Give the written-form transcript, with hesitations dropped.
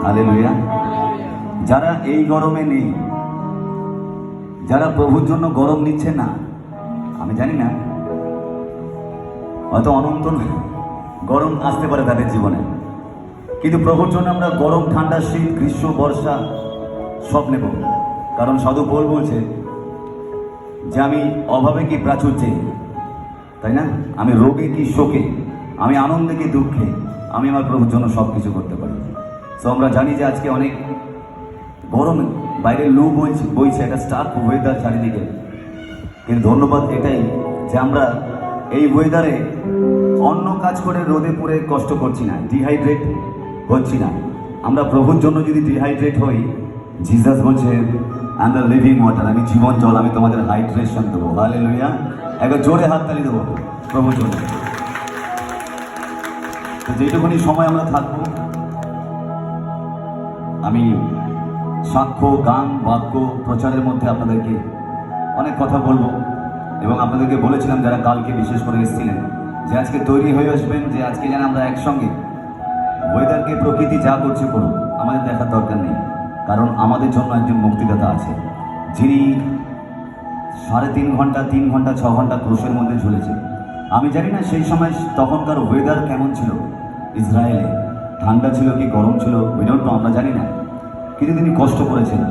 Hallelujah. যারা এই গরমে নেই, যারা প্রভুর জন্য গরম নিচ্ছে না, আমি জানি না, হয়তো অনন্ত গরম আসতে পারে তাদের জীবনে, কিন্তু প্রভুর জন্য আমরা গরম, ঠান্ডা, শীত, গ্রীষ্ম, বর্ষা সব নেব। কারণ সাধু পৌল বলছে যে আমি অভাবে কি প্রাচুর্যে, তাই না, আমি রোগে কি শোকে, আমি আনন্দে কি দুঃখে, আমি আমার প্রভুর জন্য সব কিছু করতে পারি। তো আমরা জানি যে আজকে অনেক গরম, বাইরে লু বইছে, একটা স্টার্ক ওয়েদার চারিদিকে, কিন্তু ধন্যবাদ এটাই যে আমরা এই ওয়েদারে অন্য কাজ করে রোদে পুড়ে কষ্ট করছি না, ডিহাইড্রেট হচ্ছি না। আমরা প্রভুর জন্য যদি ডিহাইড্রেট হই, জিসাস বলছে I am the living water, আমি জীবন জল, আমি তোমাদের হাইড্রেশন দেবো। হালেলুয়া। একবার জোরে হাততালি দেবো প্রভুর জন্য। তো যেটুকুনি সময় আমরা থাকবো, আমি সাক্ষ্য, গান, বাক্য, প্রচারের মধ্যে আপনাদেরকে অনেক কথা বলবো। এবং আপনাদেরকে বলেছিলাম যারা কালকে বিশেষ করে এসেছিলেন, যে আজকে তৈরি হয়ে আসবেন, যে আজকে যেন আমরা একসঙ্গে ওয়েদারকে, প্রকৃতি যা করছে করুক, আমাদের দেখার দরকার নেই। কারণ আমাদের জন্য একজন মুক্তিদাতা আছে, যিনি 3.5 ঘন্টা, 3 ঘন্টা, 6 ঘন্টা ক্রুশের মধ্যে ঝুলেছে। আমি জানি না সেই সময় তখনকার ওয়েদার কেমন ছিল ইসরায়েলে, ঠান্ডা ছিল কি গরম ছিল, উই ডোন্ট নো, আমরা জানি না, কিন্তু তিনি কষ্ট করেছেন।